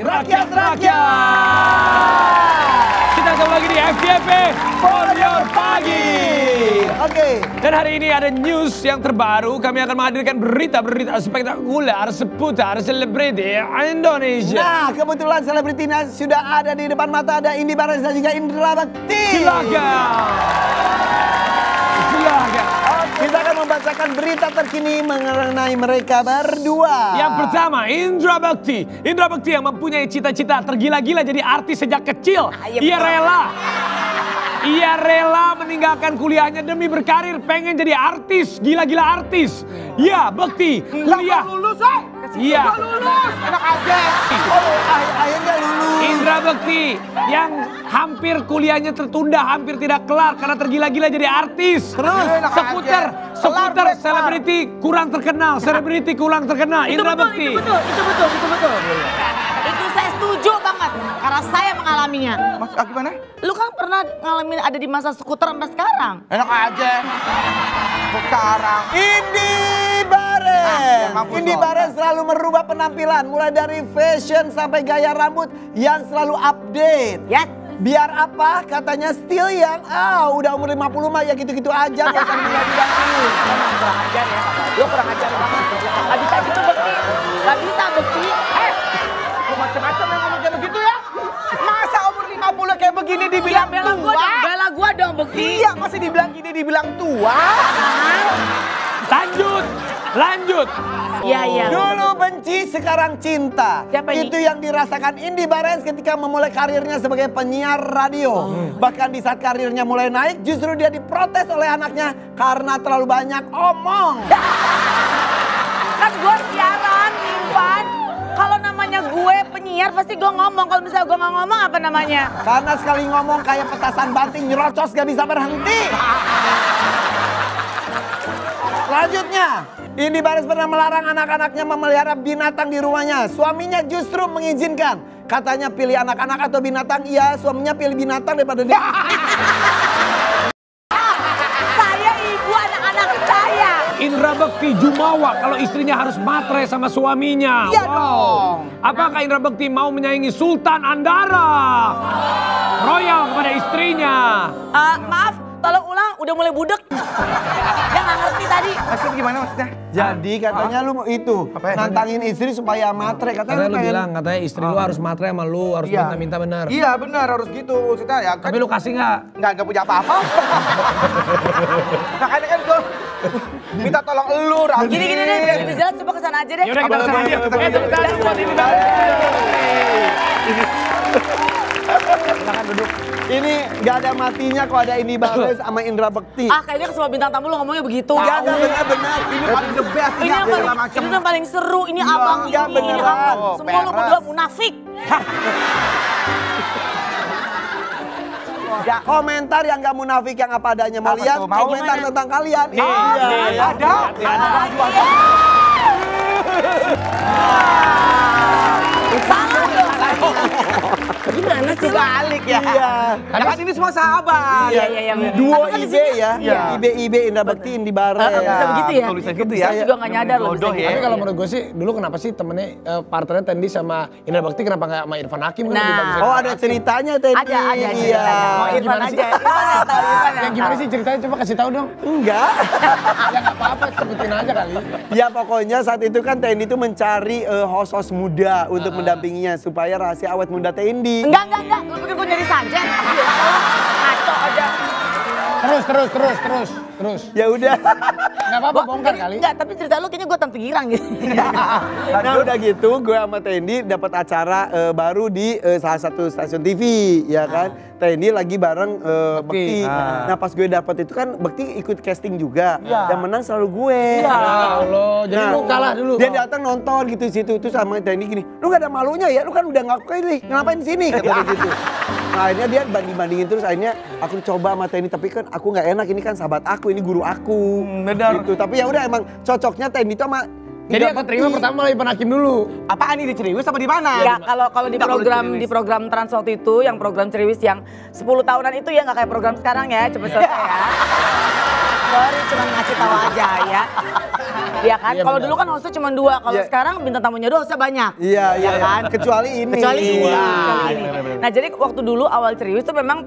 Kita ketemu lagi di FYP For Your Pagi. Oke. Dan hari ini ada news yang terbaru. Kami akan menghadirkan berita-berita spektakuler seputar selebriti Indonesia. Nah, kebetulan selebritinya sudah ada di depan mata. Ada Indy Barens dan juga Indra Bekti. Silakan. Kita akan membacakan berita terkini mengenai mereka berdua. Yang pertama, Indra Bekti. Indra Bekti yang mempunyai cita-cita tergila-gila jadi artis sejak kecil. Ia rela meninggalkan kuliahnya demi berkarir, pengen jadi artis, gila-gila artis. Ya, Bekti, kuliah. Lulus, Iya. lulus, enak aja. Akhirnya lulus. Indra Bekti yang hampir kuliahnya tertunda, hampir tidak kelar karena tergila-gila jadi artis. Terus seputar selebriti kurang terkenal, Indra Bekti. Itu betul. Itu saya setuju banget karena saya mengalaminya. Mas, gimana? Lu kan pernah ngalamin ada di masa skuter sampai sekarang. Enak aja. Sekarang. Indy Barens. mampus Indy lo. Barens selalu merubah penampilan. Mulai dari fashion sampai gaya rambut yang selalu update. Yes. Biar apa? Katanya still yang udah umur 50 mah ya gitu-gitu aja. Gak usah diganti-ganti. Kurang ajar ya. Lu kurang ajar banget. Gak bisa gitu Bekti. Gak bisa Bekti. Lu macam-macam yang ngomong kayak begitu ya? Masa umur 50 kayak begini dibilang Bela tua? bela gua dong Bekti. Iya, masih dibilang gini dibilang tua. Lanjut. Iya. Dulu benci, sekarang cinta. Siapa ini? Itu yang dirasakan Indy Barens ketika memulai karirnya sebagai penyiar radio. Bahkan di saat karirnya mulai naik, justru dia diprotes oleh anaknya karena terlalu banyak omong. Kan gue siaran, nyimpan. Kalau namanya gue penyiar pasti gue ngomong. Kalau misalnya gue nggak ngomong apa namanya? Karena sekali ngomong kayak petasan banting nyerocos gak bisa berhenti. Selanjutnya, Indy Barens pernah melarang anak-anaknya memelihara binatang di rumahnya. Suaminya justru mengizinkan. Katanya pilih anak-anak atau binatang. Iya, suaminya pilih binatang daripada dia. Saya ibu anak-anak saya. Indra Bekti jumawa kalau istrinya harus matre sama suaminya. Iya dong. Apakah Indra Bekti mau menyaingi Sultan Andara? Royal kepada istrinya. Maaf, tolong ulang. Udah mulai budek. Dia nggak ngerti tadi. Maksudnya gimana maksudnya? Jadi katanya lu itu Apa ya? nantangin istri supaya matre. Katanya lu pengen. katanya istri lu harus matre sama lu, harus Iya. minta benar. Iya benar harus gitu. Maksudnya ya kan. Tapi lu kasih nggak? Nggak punya apa-apa. Makanya kan gue minta tolong elu, Rafi. Gini deh, biar lebih jelas coba kesana aja deh. Yaudah kita kesana aja. Boleh, Tepuk tangan buat Indy Barens. Silakan duduk. Ini gak ada matinya kalau ada Indy Barens sama Indra Bekti. Kayaknya ke semua bintang tamu lu ngomongnya begitu. Gak benar-benar. Ini paling the best. Ini yang paling seru, ini abang ini, enggak ini beneran. abang. Semua lu berdua munafik. Ya, komentar yang gak munafik yang apa adanya. Mau Apa lihat tuh? Mau komentar gimana? tentang kalian? Ada. Salah dong. Gimana sih lu? Balik ya. Iya. Ya kan ini semua sahabat. Iya, yang Duo Tapi kan di IB sini- ya. Iya. IB Indra Bekti, Indy Barens. Bisa begitu ya? Tulisan gitu ya. Saya juga nggak nyadar loh Jodoh bisa ya. Tapi kalau menurut gue sih, dulu kenapa sih temennya partnernya Tendi sama Indra Bekti kenapa nggak sama Irfan Hakim? Kan Nah. lebih bagus. Oh ada ceritanya tadi. Ada Iya. ceritanya. Mau Irfan Gimana sih? aja. Irfan yang tahu, Irfan Ya yang gimana tahu. sih ceritanya? Coba kasih tahu dong. Enggak. Ya nggak apa-apa, sebutin aja kali. Ya pokoknya saat itu kan Tendi itu mencari host-host muda untuk mendampinginya supaya rahasia awet muda Tendi. Enggak. Lu pikir gue nyari saja? Ngaco aja. Terus. Ya udah. Nggak apa-apa, bongkar kali. Enggak, tapi cerita lu kayaknya gue tante girang gitu. Nah udah gitu gue sama Tendi dapat acara baru di salah satu stasiun TV ya kan. Tendi lagi bareng Bekti. Nah pas gue dapet itu kan Bekti ikut casting juga. Yang menang selalu gue. Ya Allah, jadi lu kalah dulu. Dia datang nonton gitu situ itu sama Tendi gini. Lu gak ada malunya ya? Lu kan udah ngaku kali. Ngapain di sini? Kata dia gitu. Nah, akhirnya dia banding-bandingin terus. Akhirnya aku coba sama Tendi tapi kan aku nggak enak. Ini kan sahabat aku, ini guru aku. Benar. Gitu. Tapi ya udah emang cocoknya Tendi itu sama. Jadi aku terima pertama lah Irfan Hakim dulu. Apaan ini Ceriwis apa di mana? Ya kalau di program Trans waktu itu yang program Ceriwis yang 10 tahunan itu ya nggak kayak program sekarang ya, cepet selesai ya. Sorry cuma ngasih tahu aja ya. Iya kan? Iya, Kalau benar. dulu kan hostnya cuma 2, kalau Iya. sekarang bintang tamunya 2 hostnya banyak. Iya, iya. kan? Kecuali ini. Kecuali ini. Iya. kecuali ini. Nah jadi waktu dulu awal Ceriwis tuh memang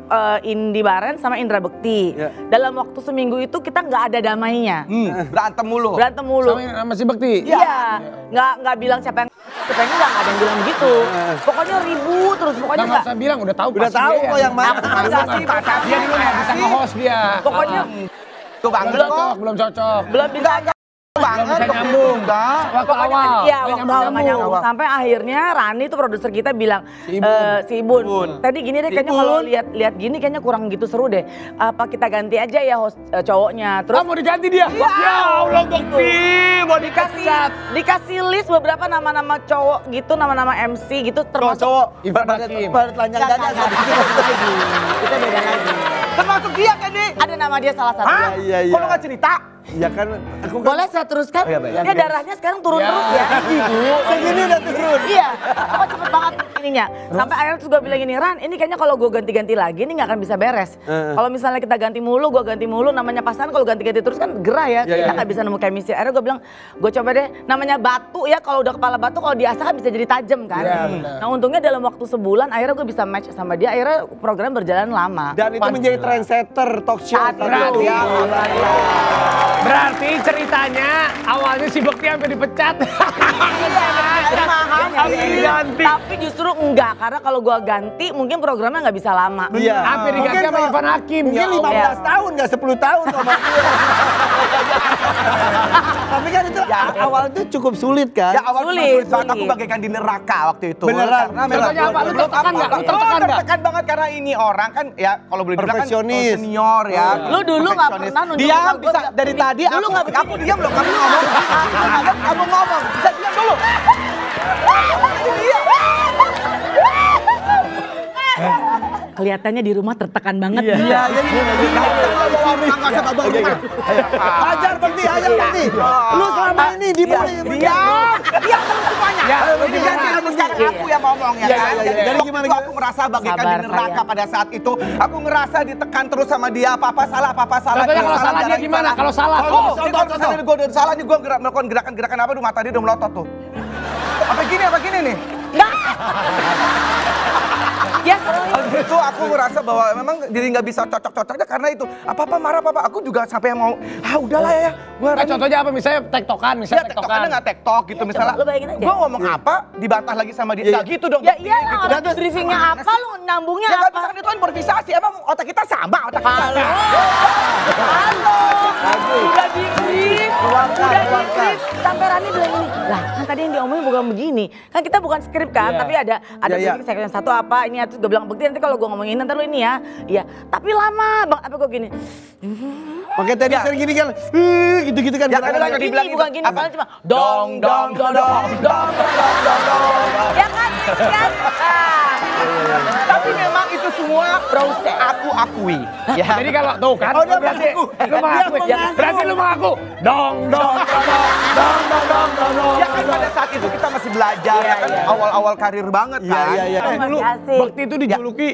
Indi Baren sama Indra Bekti. Iya. Dalam waktu seminggu itu kita nggak ada damainya. Berantem mulu. Berantem mulu. Sama si Bekti. Iya. Nggak bilang siapa yang nggak ada yang bilang begitu. Pokoknya ribut terus pokoknya Nggak usah bilang, udah tahu Udah pasti tahu dia kok yang mana. Aku mah nggak sih. Dia dulu nggak bisa nge-host dia. Pokoknya Tuh banget Belum kok. cocok, belum cocok. belum bisa Banget bisa kok. nyambung. Enggak. Waktu awal. Iya, waktu awal nggak nyambung. Sampai akhirnya Rani tuh produser kita bilang, si Ibun. Tadi gini deh kayaknya kalau lihat gini kayaknya kurang gitu seru deh. Apa kita ganti aja ya host cowoknya. Terus Mau diganti dia? Ya Allah, Bekti. mau dikasih list beberapa nama-nama cowok gitu, nama-nama MC gitu termasuk Cowok. Ivan Hakim. Pada telanjang dada. kita beda lagi. Termasuk dia kan nih. Ada nama dia salah satu. Hah? Iya, iya. Kok lu nggak cerita? Iya kan, aku kan Boleh saya teruskan? Oh, iya, baik. Dia darahnya sekarang turun Ya. terus ya. segini udah turun. Iya, kok cepet banget ininya. Sampai akhirnya terus gue bilang gini, Ran, ini kayaknya kalau gue ganti-ganti lagi ini nggak akan bisa beres. Kalau misalnya kita ganti mulu, gue ganti mulu, namanya pasangan kalau ganti-ganti terus kan gerah ya. Kita nggak bisa nemu chemistry. Akhirnya gue bilang, gue coba deh, namanya batu ya, kalau udah kepala batu kalau diasah kan bisa jadi tajam kan. Iya, benar. Nah untungnya dalam waktu sebulan akhirnya gue bisa match sama dia, akhirnya program berjalan lama. Dan itu menjadi trendsetter talk show. Saat itu. Berarti, Ya, berarti ceritanya awalnya si Bekti sampai dipecat. Ganti. Tapi justru enggak, karena kalau gue ganti mungkin programnya nggak bisa lama. Iya. Hampir diganti Mungkin sama kalau- Ivan Hakim. Mungkin Ya Allah. 15 tahun, nggak 10 tahun sama dia. Tapi kan itu awal itu cukup sulit kan? Ya awal Sulit, banget aku sulit. bagaikan di neraka waktu itu. Beneran. Karena memang Contohnya apa? Lu tertekan nggak? Lu tertekan nggak? tertekan banget karena ini orang kan ya kalau boleh dibilang kan Perfeksionis. senior ya. Lu dulu nggak Perfeksionis. pernah nunjuk Diam sama gua, bisa nggak dari begini. tadi Dulu nggak aku diam loh kamu ngomong. Kamu ngomong. Bisa diam dulu. Kelihatannya di rumah tertekan banget. Iya, Ajar Bekti, ajar Bekti. Lu selama ini dibully. Diam terus semuanya. Ya, Ini ganti kamu sekarang aku yang ngomong ya kan. iya. Jadi Dari waktu gimana, itu aku merasa bagaikan Sabar, di neraka sayang. pada saat itu. Aku ngerasa ditekan terus sama dia. Apa-apa salah. Contohnya Dia kalau salah dia dia gimana? salah. Kalau salah. Oh, kalau misalnya gue udah salah nih gue melakukan gerakan-gerakan apa tuh mata dia udah melotot tuh. Apa gini nih? Ya, Habis itu aku merasa bahwa memang diri nggak bisa cocok-cocoknya karena itu. Apa-apa marah apa-apa. Aku juga sampai mau, udahlah ya. Gua Contohnya apa? Misalnya tektokan, ya misalnya tektokannya nggak tektok gitu Iya, misalnya. coba lu bayangin aja. Gue ngomong apa, dibantah lagi sama dia. Nggak gitu dong. ya Bekti, iyalah gitu. orang briefingnya apa, lu nyambungnya Ya nggak apa? bisa kan itu kan improvisasi. Emang otak kita sama otak kita. Halo, udah di brief, sampai Rani bilang gini, lah kan tadi yang diomongin bukan begini, kan kita bukan skrip kan, tapi ada Iya, briefing segmen satu apa ini, terus gue bilang Bekti nanti kalau gue ngomongin nanti lu ini ya, iya, tapi lama bang, apa gue gini, Makanya tadi sering gini kan, gitu-gitu kan. Ya, kan gerakannya. lagi dibilang ini bukan itu. gini, Apa? paling cuma dong dong dong dong dong dong, ya kan, kan? Tapi memang itu semua proses. Aku akui. Ya. Jadi kalau tuh kan, Oh, dia berarti mengaku. lu mengaku, Dia mengaku. berarti lu mengaku. Dong. Ya kan pada saat itu kita masih belajar ya kan awal-awal karir banget Iya, kan. iya, iya. Dulu Masih asik. Bekti itu dijuluki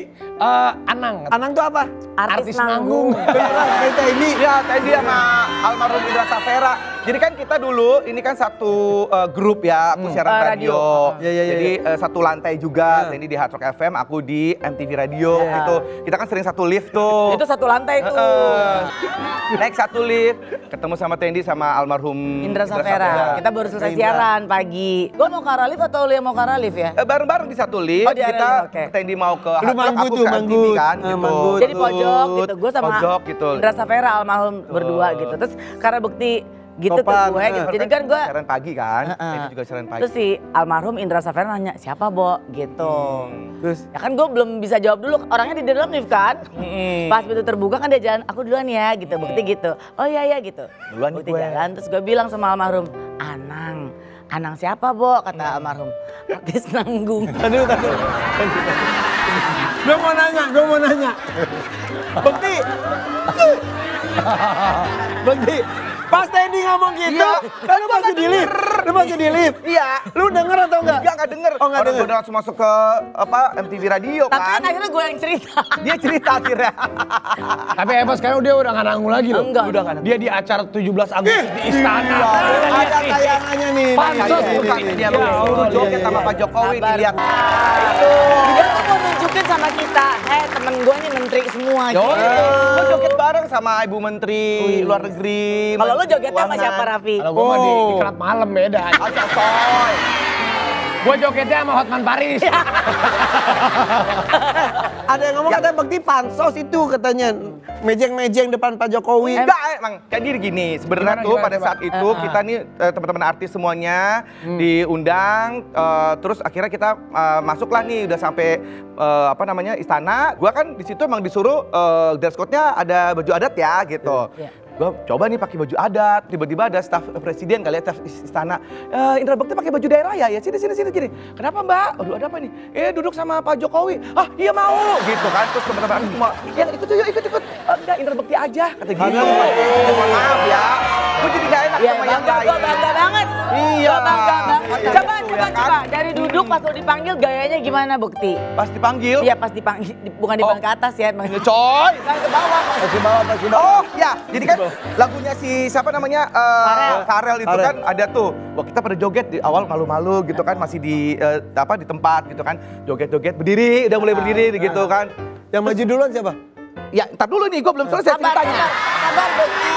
Anang. Anang tuh apa? Artis nanggung. Kita ini. Ya tadi sama almarhum Indra Safera. Jadi kan kita dulu ini kan satu grup ya, aku siaran radio. Iya, iya, iya. Jadi satu lantai juga. Tadi di Hard Rock FM, aku di MTV Radio gitu. Kita kan sering satu lift tuh. Itu satu lantai tuh. Naik satu lift, ketemu sama Tendi sama almarhum Indra Safera. Kita baru selesai siaran pagi. Gue mau ke Aralif atau lu yang mau ke Aralif ya? Bareng-bareng di satu lift, Oh, di kita Aralif, oke. Tendi mau ke Lu Hard Rock, manggut aku tuh, ke MTV manggut. kan gitu. Manggut. Jadi pojok gitu, gue sama Pojok gitu. Indra Safera almarhum berdua gitu. Terus karena Bekti gitu Topan, tuh gue gitu. Jadi kan gue, siaran pagi kan, Tendi juga siaran pagi. terus si almarhum Indra Safera nanya, siapa Bo? Gitu. Terus Ya kan gue belum bisa jawab dulu, orangnya di dalam lift kan. Pas pintu terbuka kan dia jalan, aku duluan ya gitu, Bekti gitu. Oh iya gitu. Duluan nih Bekti gue. jalan, terus gue bilang sama almarhum, Anang siapa Bo? Kata almarhum, artis nanggung. Aduh. Gue mau nanya. Bekti. Bekti. Pas Tendi ngomong gitu, kan lu masih di lift. Lu masih di lift? Iya. Lu denger atau enggak? Enggak denger. Oh, enggak Orang denger. gue udah langsung masuk ke MTV Radio Tapi kan. kan akhirnya gue yang cerita. Dia cerita akhirnya. Tapi hebat sekarang dia udah nggak nanggung lagi loh. Enggak. Udah nggak Dia di acara 17 Agustus di istana. Ada tayangannya nih. Pansos Bukan dia suruh joget sama Pak Jokowi Sabar. dilihat. Dia tuh mau nunjukin sama kita, temen gue nih menteri semua gitu. Gue joget bareng sama Ibu Menteri Luar Negeri. Kalau lo jogetnya sama Keuangan. siapa, Raffi? Kalau gue mah di klub malam beda. Aja coy. Gue jogetnya sama Hotman Paris. Ada yang ngomong katanya Bekti pansos itu katanya. Mejeng-mejeng depan Pak Jokowi. Enggak, emang jadi gini, sebenarnya tuh pada saat itu kita nih teman-teman artis semuanya diundang, terus akhirnya kita masuklah nih udah sampai istana. Gua kan di situ emang disuruh dress code-nya ada baju adat ya gitu. Gue coba nih pakai baju adat, tiba-tiba ada staf presiden kali ya, staf istana. Indra Bekti pakai baju daerah ya? Ya sini gini. Kenapa Mbak? Aduh ada apa nih? Duduk sama Pak Jokowi. Ah iya mau, gitu kan. Terus teman-teman aku semua, yang ikut yuk ikut. Enggak Indra Bekti aja, kata gitu. Mohon maaf ya, gue jadi gak enak Iya, sama yang lain. gue bangga banget. Iya. Gue bangga banget. Makanya Coba. gitu, ya kan? Dari duduk pas lo dipanggil gayanya gimana, Bekti? Pas dipanggil, Iya pas dipanggil, bukan dipanggil ke atas ya. ya coy. Kan ke bawah. Pasti bawa. Oh ya, jadi kan lagunya si siapa namanya Farel itu kan ada tuh. Wah kita pada joget di awal malu-malu gitu kan, masih di tempat gitu kan, joget-joget berdiri, udah mulai berdiri gitu kan. Yang maju duluan siapa? Ya, ntar dulu nih, gue belum selesai ceritanya. Sabar, Bekti.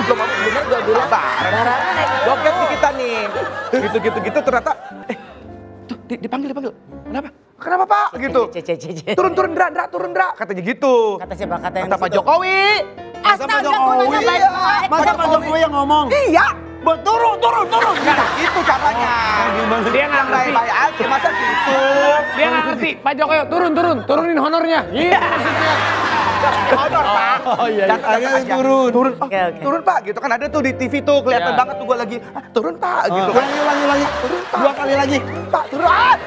Belum mau bener gue bilang. Darahnya naik. Joget di kita nih. Gitu ternyata, tuh dipanggil. Kenapa Pak? Gitu. Turun Dra, turun Dra. Katanya gitu. Kata siapa? Kata yang Kata Pak di situ. Jokowi. Astaga, gue nanya baik-baik. Masa Pak Jokowi yang ngomong? Iya. Turun. Nah, itu caranya. Dia nggak ngerti. Baik-baik aja, masa gitu. Dia nggak ngerti. Pak Jokowi turunin honornya. Iya. Honor Pak. Oh iya. Akhirnya Turun. Oke. Turun Pak, gitu kan ada tuh di TV tuh kelihatan Iya. banget tuh gue lagi. Turun Pak, gitu kan. Ulangi. Turun Pak. 2 kali lagi. Pak, turun.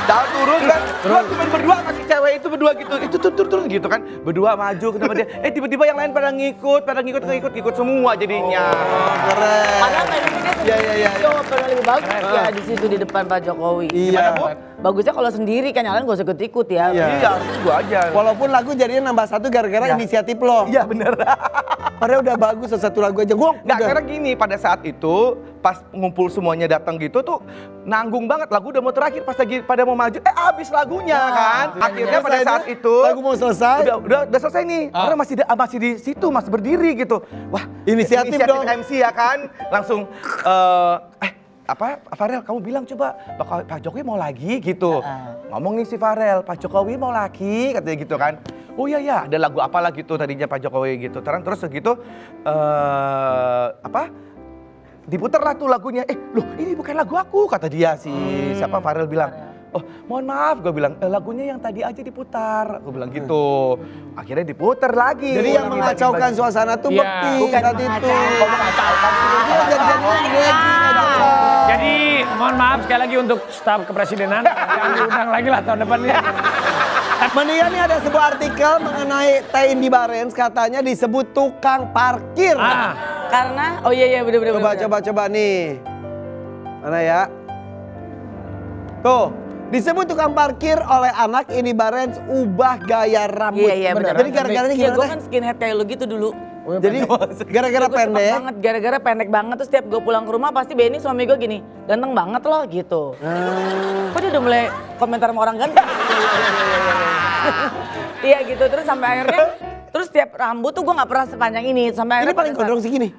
Jangan turun kan. Gua cuma berdua kasih cewek itu berdua gitu. Itu turun gitu kan. Berdua maju ke tempat dia. Tiba-tiba yang lain pada ngikut semua jadinya. Keren. Padahal mainnya Iya. pernah lebih bagus ya di situ di depan Pak Jokowi. Iya. Bu? Bagusnya kalau sendiri kan yang lain gak usah ikut-ikut ya. Iya. Iya, harusnya gua aja. Walaupun lagu jadinya nambah 1 gara-gara Iya. inisiatif lo. Iya bener. Padahal udah bagus satu lagu aja. Nggak, karena gini, pada saat itu pas ngumpul semuanya datang gitu tuh nanggung banget, lagu udah mau terakhir, pas lagi pada mau maju, habis lagunya kan. Akhirnya pada saat itu lagu mau selesai. udah selesai nih, orang masih di situ, masih berdiri gitu. Wah, Inisiatif dong. MC ya kan, langsung Farel kamu bilang coba Pak Jokowi mau lagi gitu. Ngomong nih si Farel, Pak Jokowi mau lagi katanya gitu kan. Oh iya ada lagu apa lagi tuh tadinya Pak Jokowi gitu. Terus segitu diputar lah tuh lagunya. Loh ini bukan lagu aku kata dia siapa Farel bilang. Oh mohon maaf gue bilang lagunya yang tadi aja diputar. Gue bilang gitu. Akhirnya diputar lagi. Jadi yang mengacaukan suasana tuh Iya. Bekti Bukan saat itu. mengacaukan sih. Jadi mohon maaf sekali lagi untuk staf kepresidenan. Jangan diundang lagi lah tahun depannya. Mania nih ada sebuah artikel mengenai Teh Indi Barens katanya disebut tukang parkir. Karena, oh iya bener. Coba nih. Mana ya? Tuh, disebut tukang parkir oleh anak Indi Barens ubah gaya rambut. Iya bener. Jadi gara-garanya Iya gimana gue Teh? kan skinhead kayak lu gitu dulu. Jadi gara-gara Gua cakep pendek. banget, gara-gara pendek banget terus setiap gue pulang ke rumah pasti Benny suami gue gini, ganteng banget loh gitu. Kok dia udah mulai komentar sama orang ganteng? Iya gitu, terus sampai akhirnya, terus setiap rambut tuh gue gak pernah sepanjang ini. Sampai Ini akhirnya paling gondrong segini.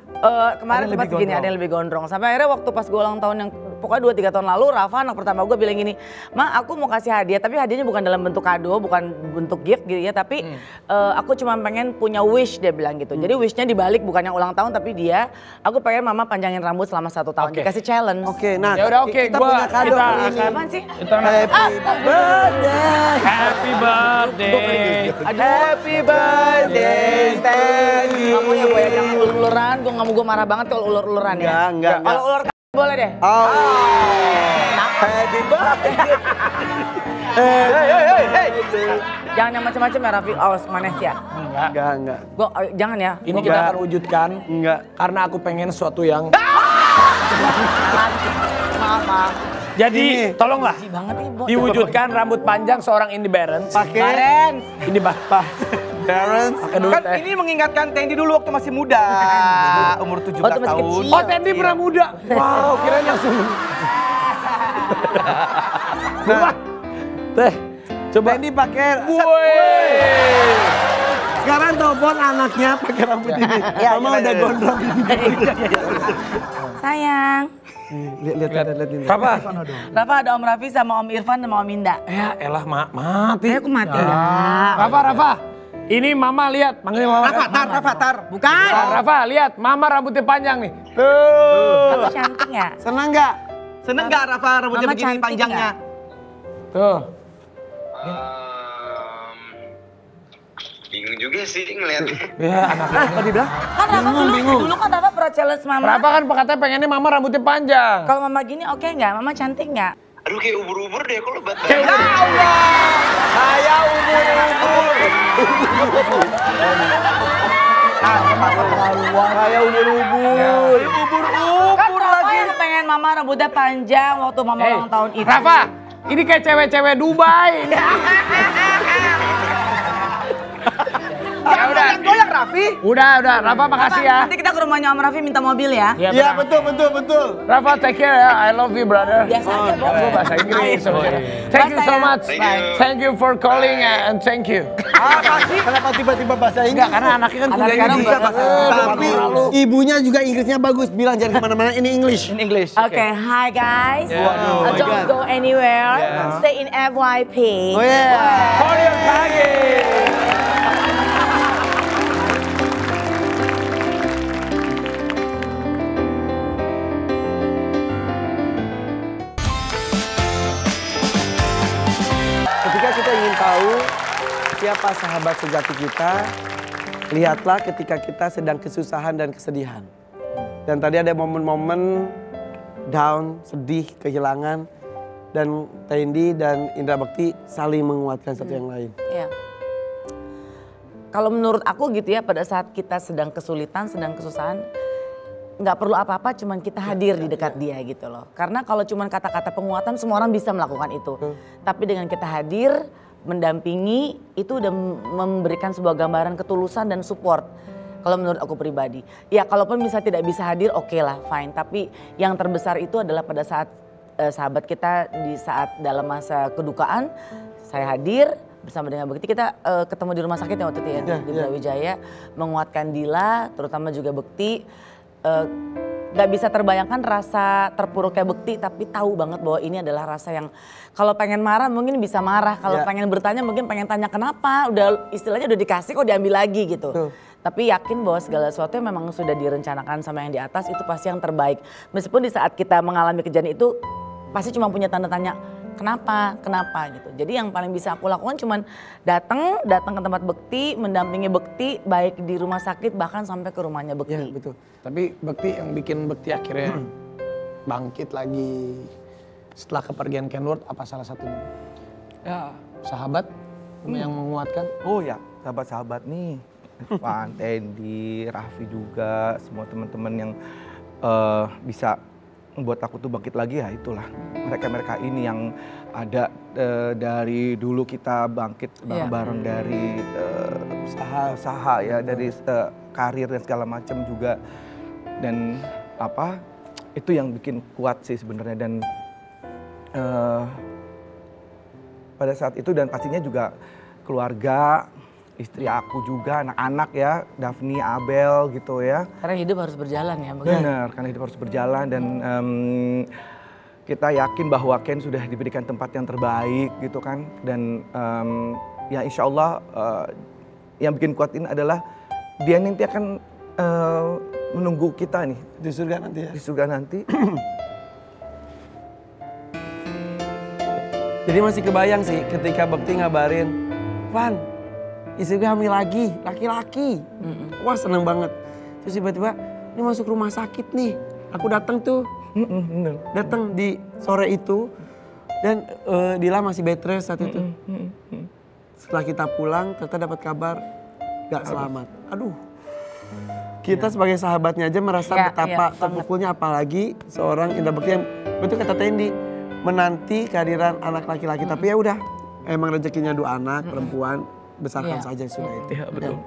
kemarin sempat segini, ada yang lebih gondrong. Sampai akhirnya waktu pas gue ulang tahun yang pokoknya 2-3 tahun lalu, Rafa anak pertama gue bilang gini, Ma aku mau kasih hadiah, tapi hadiahnya bukan dalam bentuk kado, bukan bentuk gift gitu ya, tapi aku cuma pengen punya wish, dia bilang gitu. Jadi wishnya dibalik, bukan yang ulang tahun tapi dia, aku pengen Mama panjangin rambut selama 1 tahun, dikasih challenge. Oke, nah Ya udah, oke, kita gua- punya kado kita hari ini. akan- Apaan sih? Happy birthday. Happy birthday. Happy birthday, thank you. Gak mau ya gue ya, jangan ulur-uluran, gue gak mau gue marah banget kalau ulur-uluran ya. Enggak. Kalau ulur boleh deh. Oh. Happy birthday. Hey. Jangan yang macam-macam ya Raffi, awas manes ya. Enggak. Gue jangan ya. Ini kita akan wujudkan. Enggak. Karena aku pengen sesuatu yang Maaf. Jadi tolonglah Jijik banget nih, Bo. diwujudkan rambut panjang seorang Indi Barens. Karen. Ini Parents. Kan ini mengingatkan Tendi dulu waktu masih muda. Umur 17 Waktu masih tahun. kecil. Oh, Tendi pernah muda. Wow, kirain langsung. Coba. Teh, coba. Tendi pakai. Woi. Sekarang telepon anaknya pakai rambut ini. Mama udah gondrong. Sayang. Lihat ini. Apa? Rafa ada Om Raffi sama Om Irfan sama Om Inda. Ya elah mati. Aku mati Ya. ya. Rafa. Ini Mama lihat, panggil Mama. Rafathar. Bukan. Rafa, lihat, Mama rambutnya panjang nih. Tuh. Aku cantik ya? Senang nggak? Seneng gak Rafa rambutnya Mama begini cantik panjangnya? Tuh. Bingung juga sih ngeliatnya. Ya anaknya. Apa dibilang? Kan Rafa dulu kan Rafa pernah challenge Mama. Rafa kan katanya pengennya Mama rambutnya panjang. Kalau Mama gini oke nggak? Mama cantik nggak? Aduh kayak ubur-ubur deh kalau bata. Saya umur-umur. Kayak ubur-ubur. Kan Rafa yang pengen Mama rambutnya panjang waktu Mama ulang tahun itu. Rafa, ini kayak cewek-cewek Dubai. Ya udah. Goyang Raffi. Udah, Rafa makasih ya. Nanti kita ke rumahnya Om Raffi minta mobil ya. Iya betul. Rafa take care ya, I love you brother. Biasa aja, Bo. Gue bahasa Inggris. Thank you so much. Thank you for calling and thank you. Apa sih? Kenapa tiba-tiba bahasa Inggris? Enggak, karena anaknya kan kuliah sekarang Inggris. Tapi ibunya juga Inggrisnya bagus. Bilang jangan kemana-mana, ini English. In English. Okay, hi guys. Waduh. Don't go anywhere. Stay in FYP. Oh yeah. For your target. Ketika kita ingin tahu siapa sahabat sejati kita, lihatlah ketika kita sedang kesusahan dan kesedihan. Dan tadi ada momen-momen down, sedih, kehilangan, dan Tendi dan Indra Bekti saling menguatkan satu yang lain. Iya. Kalau menurut aku gitu ya, pada saat kita sedang kesulitan, sedang kesusahan, nggak perlu apa-apa, cuman kita hadir di dekat dia gitu loh. Karena kalau cuman kata-kata penguatan, semua orang bisa melakukan itu. Tapi dengan kita hadir, mendampingi, itu udah memberikan sebuah gambaran ketulusan dan support. Kalau menurut aku pribadi. Ya kalaupun tidak bisa hadir, oke lah, fine. Tapi yang terbesar itu adalah pada saat sahabat kita di saat dalam masa kedukaan, saya hadir bersama dengan Bekti. Kita ketemu di rumah sakit ya waktu itu ya, di Brawijaya. Menguatkan Dila, terutama juga Bekti. Gak bisa terbayangkan rasa terpuruknya Bekti, tapi tahu banget bahwa ini adalah rasa yang kalau pengen marah mungkin bisa marah, kalau pengen bertanya mungkin pengen tanya kenapa, udah istilahnya udah dikasih kok diambil lagi gitu. Tapi yakin bahwa segala sesuatu yang memang sudah direncanakan sama yang di atas itu pasti yang terbaik. Meskipun di saat kita mengalami kejadian itu pasti cuma punya tanda tanya kenapa gitu. Jadi yang paling bisa aku lakukan cuman datang ke tempat Bekti, mendampingi Bekti baik di rumah sakit bahkan sampai ke rumahnya Bekti. Ya, betul. Tapi Bekti yang bikin Bekti akhirnya bangkit lagi setelah kepergian Kenward apa salah satunya? Ya sahabat yang menguatkan. Oh ya, sahabat-sahabat nih. Irfan, Tendi, Raffi juga, semua teman-teman yang bisa membuat aku tuh bangkit lagi ya itulah. Mereka-mereka ini yang ada dari dulu kita bangkit bareng-bareng dari usaha ya, dari karir dan segala macam juga. Dan apa, itu yang bikin kuat sih sebenarnya. Dan pada saat itu dan pastinya juga keluarga, istri aku juga, anak-anak ya, Daphne, Abel gitu ya. Karena hidup harus berjalan ya. Benar, karena hidup harus berjalan dan kita yakin bahwa Ken sudah diberikan tempat yang terbaik gitu kan. Dan ya insya Allah yang bikin kuat ini adalah dia nanti akan menunggu kita nih. Di surga nanti ya? Di surga nanti. Jadi masih kebayang sih ketika Bekti ngabarin, Van, istri gue hamil lagi, laki-laki. Wah seneng banget. Terus tiba-tiba, ini masuk rumah sakit nih. Aku datang tuh, datang di sore itu. Dan Dila masih bed rest saat itu. Setelah kita pulang, ternyata dapat kabar gak selamat. Aduh, Kita sebagai sahabatnya aja merasa betapa terpukulnya, apalagi seorang Indra Bekti yang betul kata Tendi, menanti kehadiran anak laki-laki. Tapi ya udah, emang rezekinya 2 anak perempuan, besarkan saja sudah itu. Iya betul.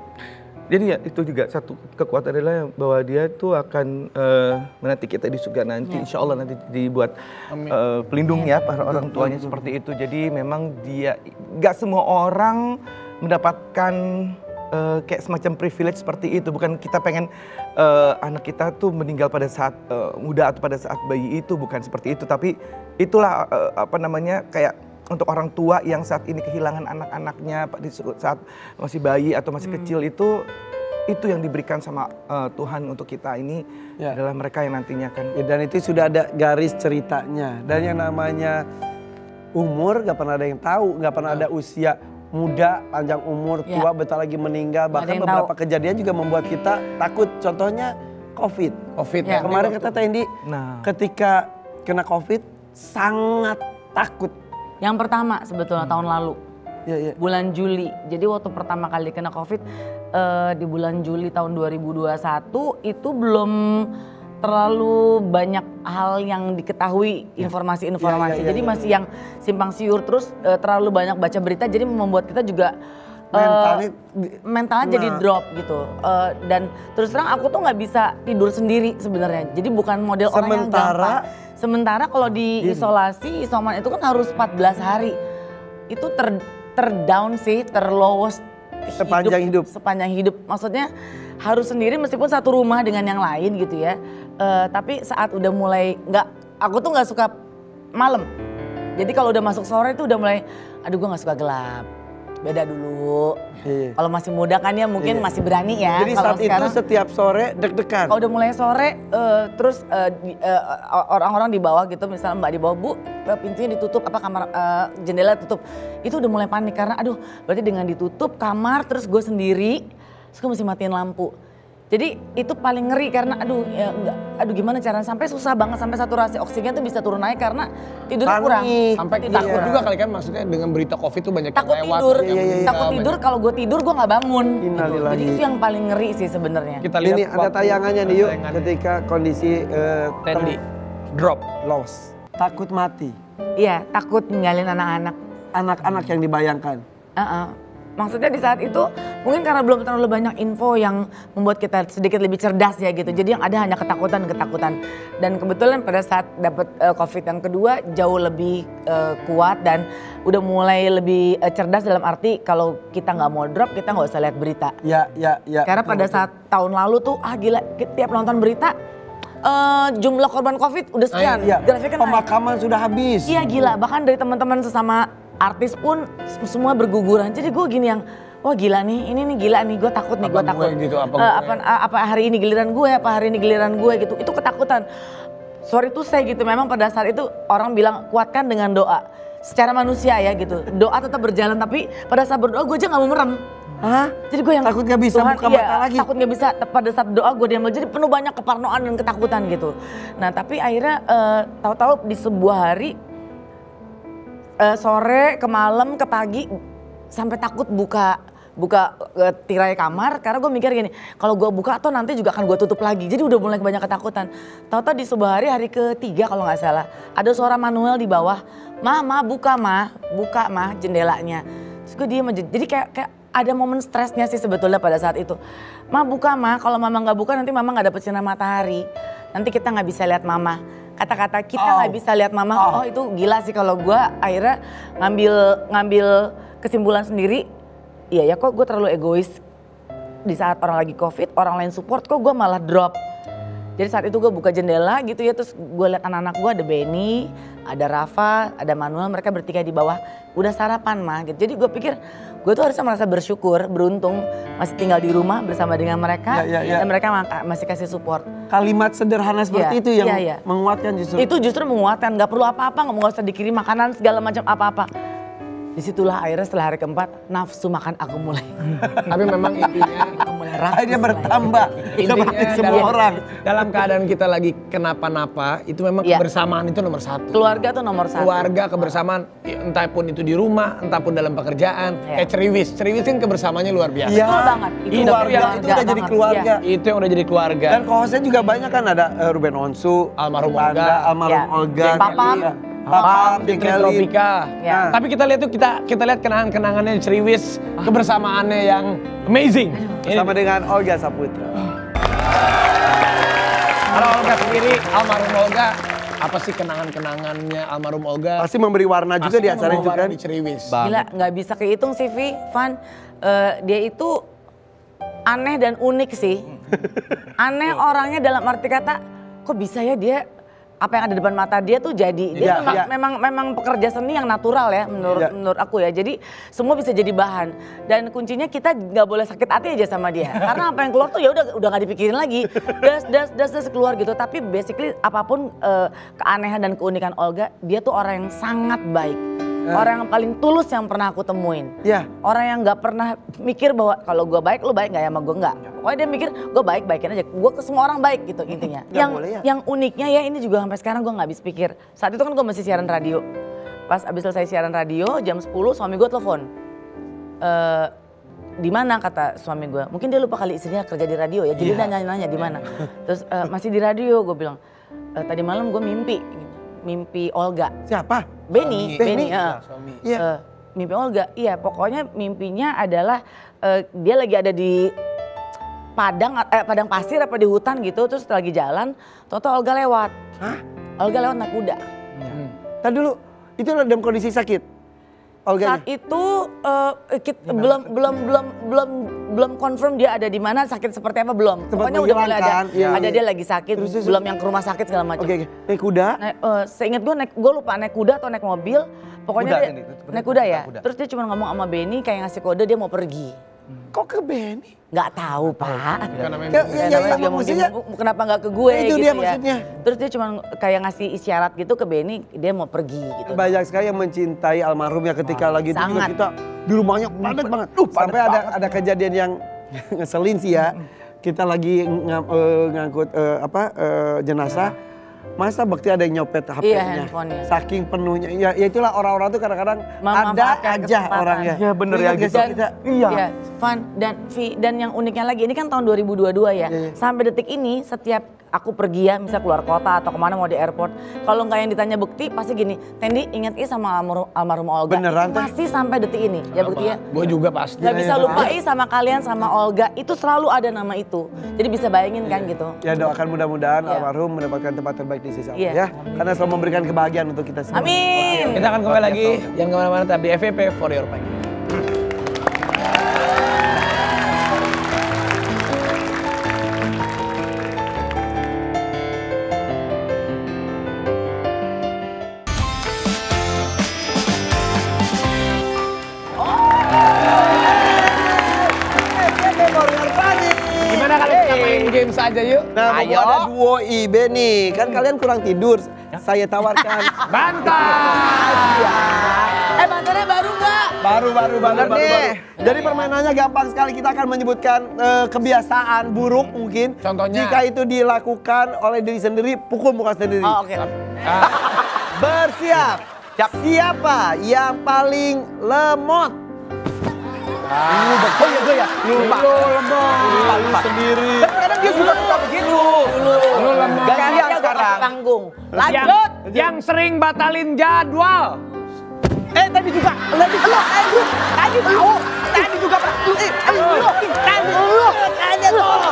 Jadi ya itu juga satu kekuatan adalah bahwa dia tuh akan menanti kita di surga nanti. Insya Allah nanti dibuat pelindung ya para orang tuanya seperti itu. Jadi memang dia, gak semua orang mendapatkan kayak semacam privilege seperti itu. Bukan kita pengen anak kita tuh meninggal pada saat muda atau pada saat bayi itu, bukan seperti itu. Tapi itulah kayak untuk orang tua yang saat ini kehilangan anak-anaknya di saat masih bayi atau masih kecil itu yang diberikan sama Tuhan untuk kita ini adalah mereka yang nantinya akan. Dan itu sudah ada garis ceritanya. Dan yang namanya umur gak pernah ada yang tahu, gak pernah ada usia muda, panjang umur, tua, bentar lagi meninggal. Bahkan beberapa kejadian juga membuat kita takut. Contohnya COVID ya. Kemarin kata Tendi, ketika kena COVID sangat takut. Yang pertama sebetulnya tahun lalu, bulan Juli. Jadi waktu pertama kali kena COVID di bulan Juli tahun 2021 itu belum terlalu banyak hal yang diketahui, informasi-informasi. Jadi masih yang simpang siur, terus terlalu banyak baca berita, jadi membuat kita juga mentalnya jadi drop gitu. Dan terus terang aku tuh nggak bisa tidur sendiri sebenarnya. Jadi bukan model orang yang gampang. Sementara kalau di isoman itu kan harus 14 hari. Itu terdown sih, terlowest sepanjang hidup. Maksudnya harus sendiri meskipun satu rumah dengan yang lain gitu ya. Tapi saat udah mulai aku tuh nggak suka malam. Jadi kalau udah masuk sore itu udah mulai, aduh gue nggak suka gelap. Beda dulu. Kalau masih muda kan ya mungkin masih berani ya. Jadi saat itu setiap sore deg-degan. Kalau udah mulai sore, terus orang-orang di bawah gitu, misalnya Mbak di bawah, Bu, pintunya ditutup, kamar jendela tutup. Itu udah mulai panik karena aduh berarti dengan ditutup kamar terus gue sendiri, terus gue mesti matiin lampu. Jadi itu paling ngeri karena aduh gimana caranya, sampai susah banget, sampai saturasi oksigen tuh bisa turun naik karena tidurnya kurang. Sampai takut juga kali kan, maksudnya dengan berita COVID tuh banyak takut yang lewat. Takut tidur, kalau gue tidur gue gak bangun. Gitu. Jadi itu yang paling ngeri sih sebenarnya. Kita lihat ini ada tayangannya nih yuk, ketika kondisi Tendi drop, loss. Takut mati. Iya, takut ninggalin anak-anak. Anak-anak yang dibayangkan. Maksudnya di saat itu mungkin karena belum terlalu banyak info yang membuat kita sedikit lebih cerdas ya gitu. Jadi yang ada hanya ketakutan. Dan kebetulan pada saat dapat COVID yang kedua jauh lebih kuat dan udah mulai lebih cerdas dalam arti kalau kita nggak mau drop kita nggak usah lihat berita. Ya. Karena pada saat tahun lalu tuh gila, tiap nonton berita jumlah korban COVID udah sekian. Grafiknya pemakaman sudah habis. Iya gila, bahkan dari teman-teman sesama artis pun semua berguguran. Jadi gue gini yang, wah gila nih, ini gila nih, gue takut nih, gue takut. Gitu, apa hari ini giliran gue, gitu. Itu ketakutan. Sorry tuh saya gitu, memang pada saat itu orang bilang kuatkan dengan doa. Secara manusia ya gitu, doa tetap berjalan tapi pada saat berdoa gue aja gak mau merem. Jadi gue yang takut gak bisa buka mata lagi. Takut gak bisa, pada saat doa gue diam, jadi penuh banyak keparnoan dan ketakutan gitu. Nah tapi akhirnya tahu-tahu di sebuah hari, sore ke malam ke pagi sampai takut buka tirai kamar karena gue mikir gini, kalau gue buka atau nanti juga akan gue tutup lagi. Jadi udah mulai banyak ketakutan. Tahu-tahu di sebuah hari ketiga kalau nggak salah ada suara Manuel di bawah, buka jendelanya. Terus gue diem aja. Jadi kayak ada momen stresnya sih sebetulnya pada saat itu. Buka kalau mama nggak buka nanti mama nggak dapet sinar matahari. Nanti kita nggak bisa lihat mama. Kata-kata kita nggak bisa lihat mama, itu gila sih kalau gue akhirnya ngambil kesimpulan sendiri. Iya ya kok gue terlalu egois di saat orang lagi COVID, orang lain support kok gue malah drop. Jadi saat itu gue buka jendela gitu ya, terus gue liat anak-anak gue, ada Benny, ada Rafa, ada Manuel, mereka bertiga di bawah udah sarapan gitu. Jadi gue pikir gue tuh harusnya merasa bersyukur, beruntung masih tinggal di rumah bersama dengan mereka dan mereka masih kasih support. Kalimat sederhana seperti itu yang menguatkan justru. Itu justru menguatkan, gak perlu apa-apa, gak usah dikirim makanan segala macam apa-apa. Disitulah akhirnya setelah hari keempat nafsu makan aku mulai. Tapi memang intinya berharap. Akhirnya bertambah. Seperti semua orang. Dalam keadaan kita lagi kenapa-napa, itu memang Iya. kebersamaan itu nomor satu. Keluarga tuh nomor satu. Keluarga, kebersamaan, entah pun itu di rumah, entah pun dalam pekerjaan. Iya. Kayak Ceriwis kan kebersamaannya luar biasa. Iya. Betul banget. Keluarga itu udah jadi banget. keluarga. Itu yang udah jadi keluarga. Dan co-hostnya juga banyak kan, ada Ruben Onsu, Almarhum Anda, Olga. almarhum Ya. Olga, Papam. Papam, Jack Fitri Kelly. Tropika. Ya. Tapi kita lihat tuh kita lihat kenangan-kenangannya Ceriwis, kebersamaannya yang amazing. Sama dengan Olga Saputra. Kalau Olga sendiri, almarhum Olga, apa sih kenangan-kenangannya almarhum Olga? Pasti memberi warna juga di acara itu kan. Di Ceriwis. Gila, nggak bisa kehitung sih, Vi, Van. Dia itu aneh dan unik sih. Aneh orangnya dalam arti kata, kok bisa ya dia apa yang ada di depan mata dia tuh jadi. Dia Iya, memang pekerja seni yang natural ya menurut aku ya. Jadi semua bisa jadi bahan. Dan kuncinya kita nggak boleh sakit hati aja sama dia. Karena apa yang keluar tuh ya udah nggak dipikirin lagi. Das keluar gitu. Tapi basically apapun keanehan dan keunikan Olga, dia tuh orang yang sangat baik. Orang yang paling tulus yang pernah aku temuin. Iya. Orang yang nggak pernah mikir bahwa kalau gue baik, lu baik nggak ya sama gue nggak. Pokoknya dia mikir gue baikin aja. Gue ke semua orang baik gitu intinya. Yang uniknya ya ini juga sampai sekarang gue nggak habis pikir. Saat itu kan gue masih siaran radio. Pas abis selesai siaran radio jam 10 suami gue telepon. Di mana kata suami gue? Mungkin dia lupa kali istrinya kerja di radio ya. Jadi dia nanya-nanya di mana. Terus masih di radio gue bilang. Tadi malam gue mimpi Olga. Siapa? Benny. Iya. Mimpi Olga, iya pokoknya mimpinya adalah dia lagi ada di padang pasir apa di hutan gitu, terus lagi jalan, tau-tau Olga lewat. Hah? Olga lewat naik kuda. Tadi dulu, itu dalam kondisi sakit? Olganya? Saat itu belum confirm dia ada di mana, sakit seperti apa belum. Sempat Pokoknya udah mulai menghilangkan, ada iya. dia lagi sakit, Terus. belum yang ke rumah sakit segala macam. Oke. Naik kuda? Seingat gue lupa naik kuda atau naik mobil. Pokoknya Kuda dia ini, naik kuda ya. kuda. Terus dia cuma ngomong sama Benny kayak ngasih kode dia mau pergi. Kok ke Benny? Nggak tahu Pak. Bukan namanya Ya, Benny. ya, Namanya ya, juga mungkin maksudnya. kenapa nggak ke gue Itu gitu dia ya. maksudnya. Terus dia cuma kayak ngasih isyarat gitu ke Benny dia mau pergi gitu. Banyak sekali yang mencintai almarhumnya ketika lagi itu juga sangat. kita di rumahnya padat banget. Sampai ada kejadian yang ngeselin sih ya. Kita lagi ngangkut jenazah. Masa Bekti ada yang nyopet HP-nya. Iya, handphonenya. Saking penuhnya. Ya itulah orang-orang tuh kadang-kadang ada Memanfaatkan aja kesempatan. orangnya. Iya, bener ya, Ingat gak gitu. sih kita? Iya. Van dan yang uniknya lagi ini kan tahun 2022 ya. Iya. Sampai detik ini setiap aku pergi ya misal keluar kota atau kemana mau di airport. Kalau nggak yang ditanya Bekti pasti gini, Tendi ingat sama almarhum Olga. Beneran, Teh? Masih sampai detik ini ya Bekti ya. Gue juga pasti. Gak bisa lupa sama kalian sama Olga itu selalu ada nama itu. Jadi bisa bayangin kan gitu. Ya doakan mudah-mudahan Iya. almarhum mendapatkan tempat terbaik di sisi Allah Iya. ya. Karena selalu memberikan kebahagiaan untuk kita semua. Amin. Kita akan kembali lagi, jangan kemana-mana tetap di FVP For Your Pagi. Gimana kalau kita main game saja yuk? Nah, mumpung ada duo IB nih, kan kalian kurang tidur. Saya tawarkan. Bantai! Banternya baru nggak? Baru. nih. Jadi permainannya gampang sekali. Kita akan menyebutkan kebiasaan buruk mungkin. Contohnya? Jika itu dilakukan oleh diri sendiri, pukul muka sendiri. Oh oke. Bersiap. Siapa yang paling lemot? Oh iya gue ya. Lupa. Sendiri. Kadang dia juga suka begitu. Lu lemah. Gantian sekarang. Panggung. Lanjut! Yang sering batalin jadwal. Tadi juga. Tadi tahu. Tadi juga Pak. Tadi tuh.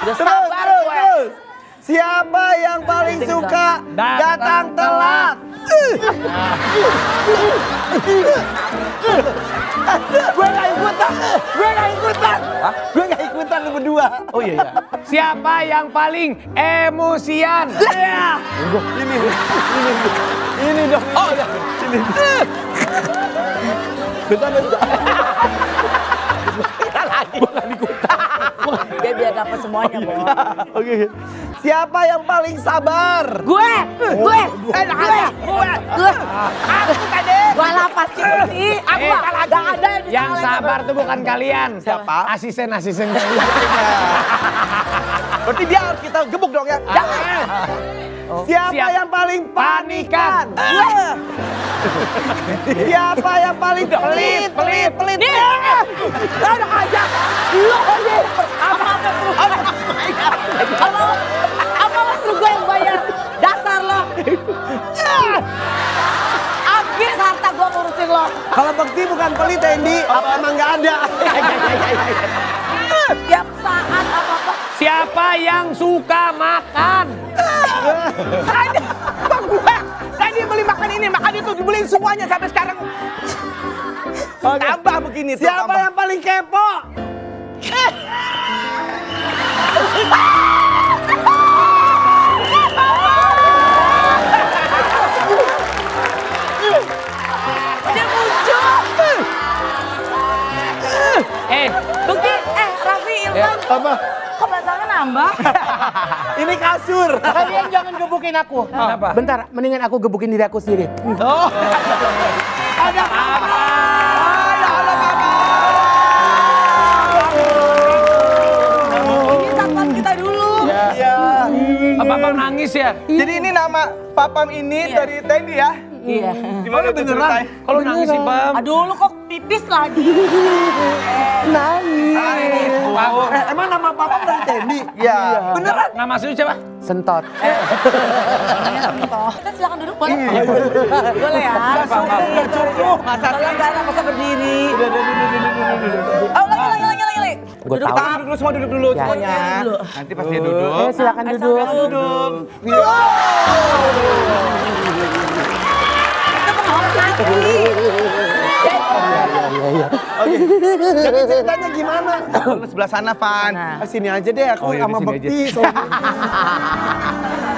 Udah sabar gue. Terus. Siapa yang paling suka datang telat? Gue gak ikutan lu berdua. Oh iya. Siapa yang paling emosian? Ini dong. Oh ya. Ini. Bentar. Dia biar dapat semuanya, Bo. Oke. Siapa yang paling sabar? Gue. Aku tadi. Gue lah pasti. Aku gak ada Yang sabar tuh bukan kalian. Siapa? Asisten kalian. Berarti dia harus kita gebuk dong ya. Jangan. Siapa Siap. yang paling Panikan. Siapa yang paling pelit? Ada aja. Lu aja. Apa lu gue yang bayar? Dasar lo. Habis harta gue ngurusin lo. Kalau Bekti bukan pelit, Tendi. Apa emang nggak ada? Tiap saat apa-apa. Siapa yang suka makan? Tadi beli makan ini, makan itu dibeliin semuanya sampai sekarang. Tambah begini tuh. Siapa yang paling kepo? Dia muncul. Bukti, Raffi, Ilman. Apa? Kok batangnya nambah? Ini kasur. Kalian jangan gebukin aku. Kenapa? Bentar, mendingan aku gebukin diri aku sendiri. Ada apa? Ini satpam kita dulu. Iya. Apa nangis ya? Jadi ini nama papam ini dari Tendi ya? Iya. Gimana beneran? Kalau nangis sih, Pam. Aduh, lu kok pipis lagi? Nangis. Emang nama papa dari Tendi? Iya. Beneran? Nama asli siapa? Sentot. Kita silakan duduk, boleh? Boleh ya? Cukup. Kalau nggak ada, masa berdiri. Oh, lagi. Gue Duduk, tahu. Duduk dulu, semua duduk dulu Ya. semuanya. Dulu. Nanti pas dia duduk. Silakan duduk. Duduk. Jadi ceritanya gimana? Lu sebelah sana, Van. Sini aja deh, aku Oh, iya, sama di sini Bekti. soalnya.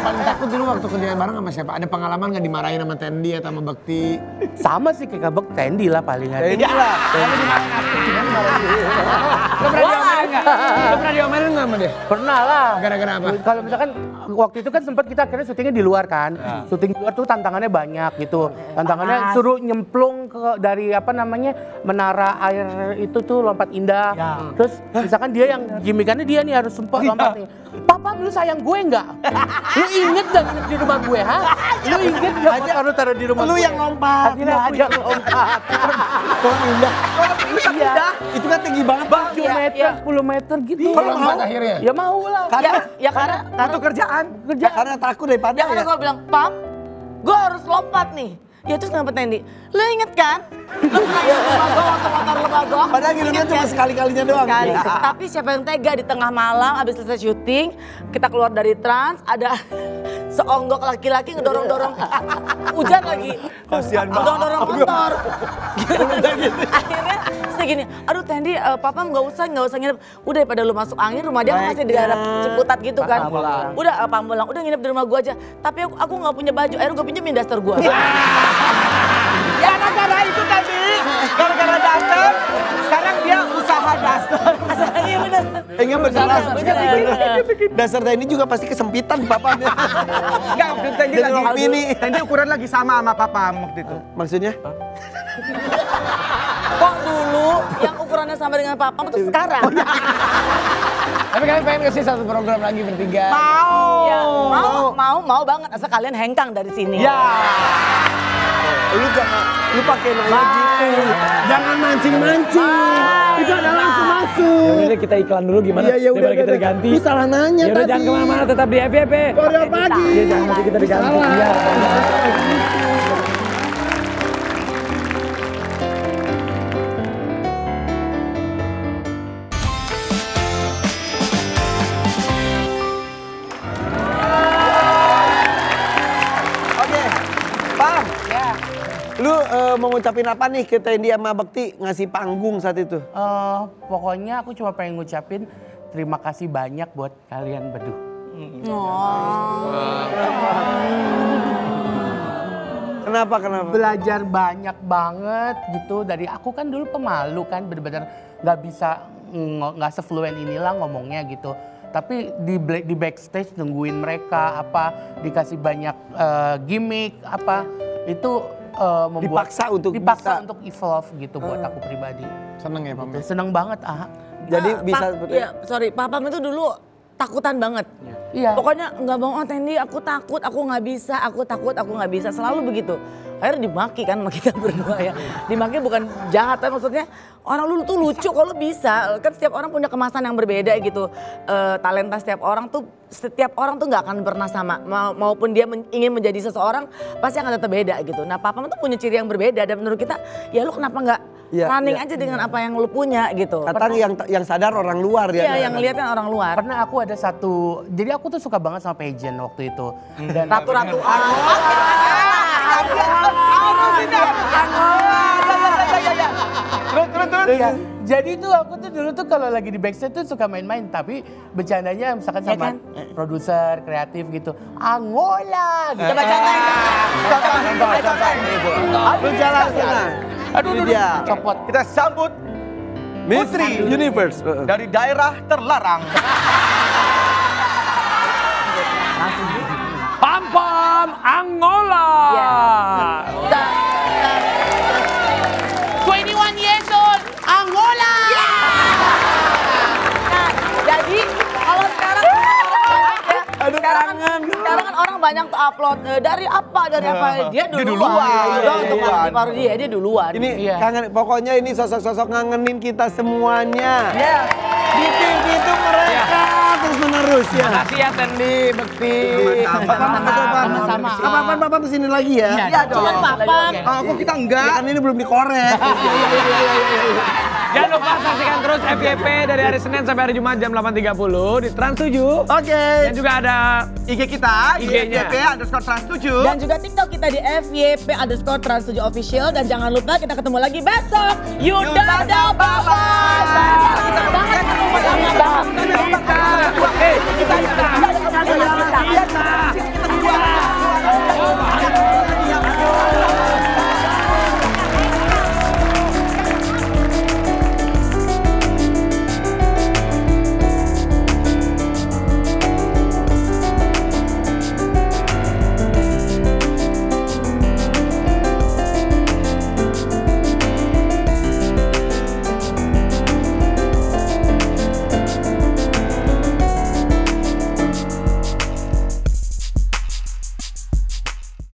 Paling takut dulu waktu kerjaan bareng sama siapa? Ada pengalaman nggak dimarahin sama Tendi atau sama Bekti? Sama sih kayak Bek Tendi lah palingan. Tendi lah. Lo pernah diomelin nggak? Lo pernah diomelin nggak sama dia? Pernah lah. Gara-gara apa? Kalau misalkan waktu itu kan sempat kita akhirnya syutingnya di luar kan. Syuting di luar tuh tantangannya banyak gitu. Tantangannya suruh nyemplung ke dari apa namanya menara air itu tuh lompat indah. Terus misalkan dia yang gimikannya dia nih harus sempat lompat nih. Papa lu sayang gue nggak? Lu inget gak nginep di rumah gue, ha? Lu inget gak motor lu taruh di rumah Lu gue? yang lompat. Akhirnya aku yang lompat. Kalau indah. Iya. Itu kan tinggi banget, Bang. 7 meter, 10 meter gitu. Kalau lompat akhirnya? Ya mau lah. Ya karena Untuk kerjaan. Karena takut daripada Ya karena ya. gue bilang, Pam, gue harus lompat nih. Ya terus kenapa Tendi? Lu inget kan? Lu pernah inget rumah gue waktu motor lu mogok? Padahal nginepnya cuma sekali-kalinya doang. Sekali. Ya. Tapi siapa yang tega di tengah malam abis selesai syuting, kita keluar dari Trans, ada seonggok laki-laki ngedorong-dorong hujan lagi. Kasihan banget. Ngedorong-dorong motor. Akhirnya saya gini, aduh Tendi, papa nggak usah nginep. Udah pada lu masuk angin, rumah dia kan masih di daerah Ciputat gitu kan. Udah Pamulang, udah nginep di rumah gua aja. Tapi aku nggak punya baju, akhirnya gue pinjemin daster gua. Gara-gara itu tadi. Gara-gara daster. Sekarang dia usaha daster. Iya bener. Enggak beneran. Dasar Tendi juga pasti kesempitan papanya. Enggak, waktu itu Tendi Jadi lagi. orang mini. Tendi ukuran lagi sama papa waktu itu. Maksudnya? Kok dulu yang ukurannya sama dengan papa terus sekarang? Tapi kalian pengen ngasih satu program lagi bertiga? Ya, mau banget asal kalian hengkang dari sini. Ya. Lu pakai nanya gitu. Jangan mancing-mancing. Itu ada langsung masuk. Ya udah kita iklan dulu gimana? Iya, udah. Daripada kita diganti. Lu salah nanya Ya udah tadi. jangan kemana-mana, tetap di FYP. Korea pagi. Iya jangan nanti kita diganti. Iya. Oke. Pam. Ya. Lu mau ngucapin apa nih ke Tendi sama Bekti ngasih panggung saat itu? Pokoknya aku cuma pengen ngucapin terima kasih banyak buat kalian berdua. Kenapa? Belajar banyak banget gitu dari aku kan dulu pemalu kan bener-bener nggak bisa nggak sefluen inilah ngomongnya gitu. tapi di backstage nungguin mereka apa, dikasih banyak gimmick apa, itu membuat Dipaksa untuk evolve gitu buat aku pribadi. Seneng ya Pam? Seneng banget Jadi bisa Iya, sorry, Papa itu dulu takutan banget. Iya. Pokoknya nggak mau, oh Tendi aku takut, aku nggak bisa, aku takut, aku nggak bisa. Selalu begitu. Akhirnya dimaki kan sama kita berdua ya. Dimaki bukan jahat, tapi maksudnya orang lu tuh lucu kalau bisa. Kan setiap orang punya kemasan yang berbeda gitu. Talenta setiap orang tuh nggak akan pernah sama. Maupun dia ingin menjadi seseorang, pasti akan tetap beda gitu. Nah Papa tuh punya ciri yang berbeda dan menurut kita, ya lu kenapa nggak running aja dengan apa yang lu punya gitu. Kadang yang sadar orang luar ya. Iya, yang ngeliat kan orang luar. Pernah aku ada satu, jadi aku tuh suka banget sama pageant waktu itu. Dan Ratu-ratu. Terus. Ya. Jadi tuh aku tuh dulu tuh kalau lagi di backstage tuh suka main-main, tapi bercandanya misalkan sama produser, kreatif gitu. Angola gitu. Coba contohin. Berjalan sana. Aduh, dia. Copot. Kita sambut Miss Universe. dari daerah terlarang. Pam Angola. 21 years old, Angola. Nah, jadi kalau sekarang sekarang kan orang banyak tuh upload dari apa dia duluan. Untuk parodi dia duluan. Ini kangen, pokoknya ini sosok-sosok ngangenin kita semuanya. Di TV itu mereka terus menerus ya. Makasih ya Tendi, Bekti. Sama-sama. Kapan Papa kesini lagi ya? Iya dong. Papa. Kok kita enggak? Ya kan ini belum dikorek. Jangan lupa saksikan terus FYP dari hari Senin sampai hari Jumat jam 8.30 di Trans 7. Oke. Dan juga ada IG kita, IG-nya. FYP_Trans7. Dan juga TikTok kita di FYP_Trans7 official. Dan jangan lupa kita ketemu lagi besok. Yudada, bye-bye.